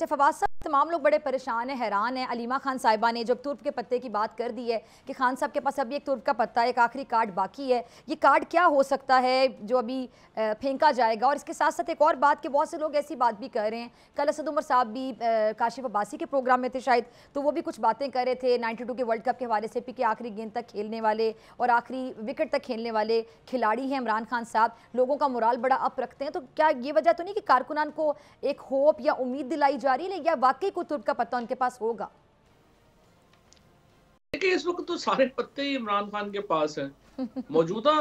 Mister Fawad साहब, तमाम लोग बड़े परेशान हैं, हैरान हैं। अलीमा खान साहिबा ने जब तुर्क के पत्ते की बात कर दी है कि खान साहब के पास अभी एक तुर्क का पत्ता, एक आखिरी कार्ड बाकी है, ये कार्ड क्या हो सकता है जो अभी फेंका जाएगा? और इसके साथ साथ एक और बात कि बहुत से लोग ऐसी बात भी कर रहे हैं, कल असद उमर साहब भी काशिफ अब्बासी के प्रोग्राम में थे शायद, तो वो भी कुछ बातें कर रहे थे 92 के वर्ल्ड कप के हवाले से भी कि आखिरी गेंद तक खेलने वाले और आखिरी विकेट तक खेलने वाले खिलाड़ी हैं इमरान खान साहब, लोगों का मोराल बड़ा अप रखते हैं। तो क्या ये वजह तो नहीं कि कारकुनान को एक होप या उम्मीद दिलाई जा रही है या वाकई कोई तुर्क का पत्ता उनके पास होगा? देखिए, इस वक्त तो सारे पत्ते ही इमरान खान के पास है। मौजूदा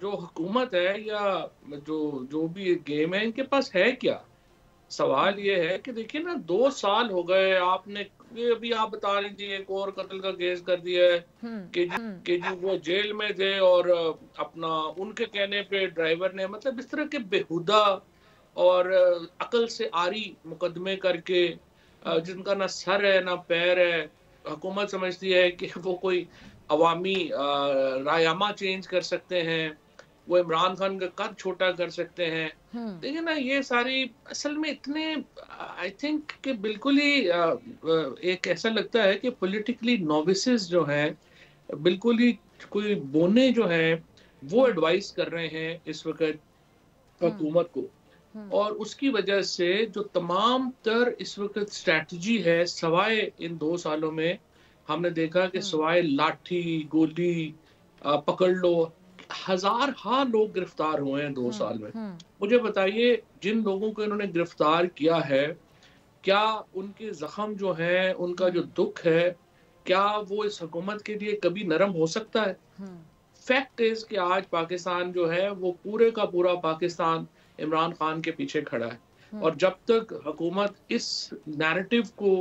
जो हुकूमत है या जो भी गेम है, इनके पास है क्या? सवाल ये है कि देखिए ना, 2 साल हो गए, आपने ये अभी आप बता रही थी एक और कत्ल का केस कर दिया है कि जी वो जेल में थे और अपना उनके कहने पे ड्राइवर ने, मतलब इस तरह के बेहुदा और अकल से आरी मुकदमे करके जिनका ना सर है ना पैर है। हुकूमत समझती है कि वो कोई अवामी रायमा चेंज कर सकते हैं, वो इमरान खान का कद छोटा कर सकते हैं। देखिए ना, ये सारी असल में इतने आई थिंक कि बिल्कुल ही एक ऐसा लगता है कि पॉलिटिकली नोविसेस जो हैं, बिल्कुल ही कोई बोने जो हैं वो एडवाइस कर रहे हैं इस वक्त हुकूमत को। और उसकी वजह से जो तमाम तर इस वक्त स्ट्रैटेजी है, सवाए इन 2 सालों में हमने देखा कि सवाए लाठी गोली पकड़ लो, हजार लोग गिरफ्तार हुए हैं 2 साल में। मुझे बताइए, जिन लोगों को इन्होंने गिरफ्तार किया है, क्या उनके जख्म जो है, उनका जो दुख है, क्या वो इस हुकूमत के लिए कभी नरम हो सकता है? फैक्ट इज कि आज पाकिस्तान जो है वो पूरे का पूरा पाकिस्तान इमरान खान के पीछे खड़ा है। और जब तक हुकूमत इस नैरेटिव को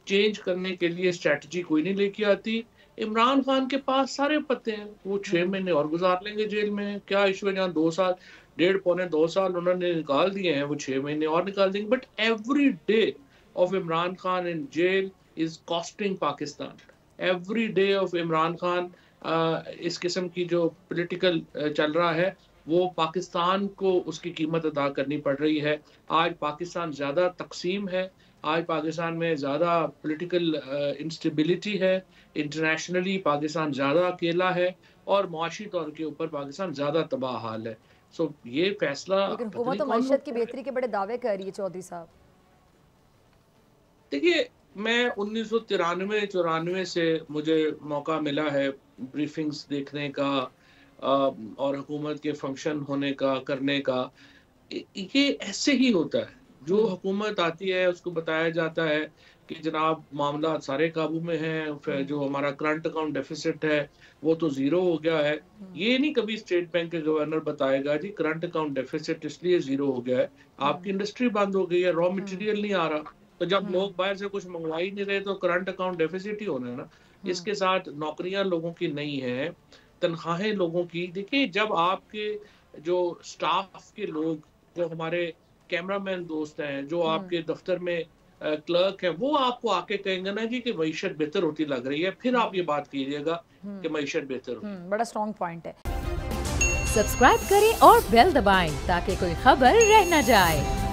चेंज करने के लिए स्ट्रेटजी कोई नहीं लेके आती, इमरान खान के पास सारे पत्ते हैं। वो 6 महीने और गुजार लेंगे जेल में, क्या इशू है? जहाँ 2 साल, 1.5 पौने 2 साल उन्होंने निकाल दिए हैं, वो 6 महीने और निकाल देंगे। But every day of Imran Khan in jail is costing Pakistan. Every day of Imran Khan इस किस्म की जो पॉलिटिकल चल रहा है, वो पाकिस्तान को उसकी कीमत अदा करनी पड़ रही है। आज पाकिस्तान ज़्यादा तकसीम है, आज पाकिस्तान में ज़्यादा पॉलिटिकल इंस्टेबिलिटी है, इंटरनेशनली पाकिस्तान ज़्यादा अकेला है और मुआशी तौर के ऊपर पाकिस्तान ज़्यादा तबाह हाल है। सो ये फैसला, लेकिन हुकूमत तो मईशत की बेहतरी के बड़े दावे कर रही है चौधरी साहब। देखिए, मैं 1993-94 से मुझे मौका मिला है ब्रीफिंग्स देखने का और हुकूमत के फंक्शन होने का, करने का। ये ऐसे ही होता है। जो हुकूमत आती है उसको बताया जाता है कि जनाब मामला सारे काबू में हैं, फिर जो हमारा करंट अकाउंट डेफिसिट है वो तो ज़ीरो हो गया है। ये नहीं कभी स्टेट बैंक के गवर्नर बताएगा जी करंट अकाउंट डेफिसिट इसलिए ज़ीरो हो गया है, आपकी इंडस्ट्री बंद हो गई है, रॉ मटेरियल नहीं आ रहा। तो जब लोग बाहर से कुछ मंगवा ही नहीं रहे तो करंट अकाउंट डेफिसिट ही होना है ना। इसके साथ नौकरियां लोगों की नहीं है, तनख्वाहें लोगों की। देखिए, जब आपके जो स्टाफ के लोग, जो हमारे कैमरामैन दोस्त हैं, जो आपके दफ्तर में क्लर्क हैं, वो आपको आके कहेंगे ना जी कि मईशत बेहतर होती लग रही है, फिर आप ये बात कीजिएगा कि मईशत बेहतर हो। बड़ा स्ट्रॉन्ग पॉइंट है। सब्सक्राइब करें और बेल दबाएं ताकि कोई खबर रह न जाए।